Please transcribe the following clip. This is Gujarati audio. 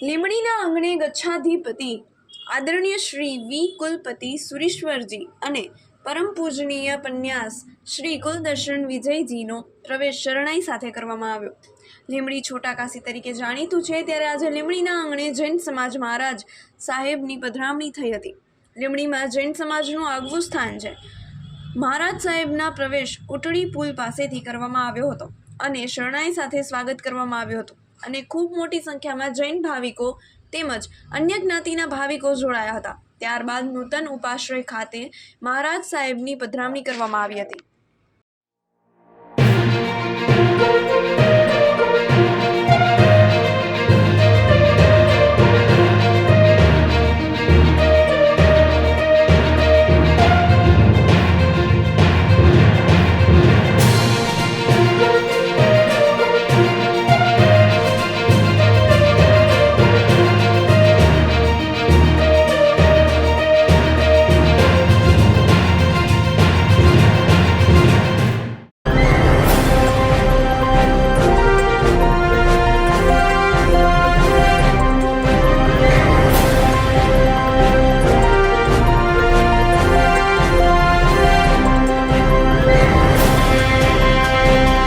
લીમડીના આંગણે ગચ્છાધિપતિ આદરણીય શ્રી વી કુલપતિ સુરીશ્વરજી અને પરમ પૂજનીય પન્યાસ શ્રી કુલદર્શન વિજયજીનો પ્રવેશ શરણાઈ સાથે કરવામાં આવ્યો. લીમડી છોટા કાશી તરીકે જાણીતું છે, ત્યારે આજે લીમડીના આંગણે જૈન સમાજ મહારાજ સાહેબની પધરામણી થઈ હતી. લીમડીમાં જૈન સમાજનું આગવું સ્થાન છે. મહારાજ સાહેબના પ્રવેશ કુટડી પુલ પાસેથી કરવામાં આવ્યો હતો અને શરણાઈ સાથે સ્વાગત કરવામાં આવ્યું હતું અને ખૂબ મોટી સંખ્યામાં જૈન ભાવિકો તેમજ અન્ય જ્ઞાતિના ભાવિકો જોડાયા હતા. ત્યારબાદ નૂતન ઉપાશ્રય ખાતે મહારાજ સાહેબની પધરામણી કરવામાં આવી હતી.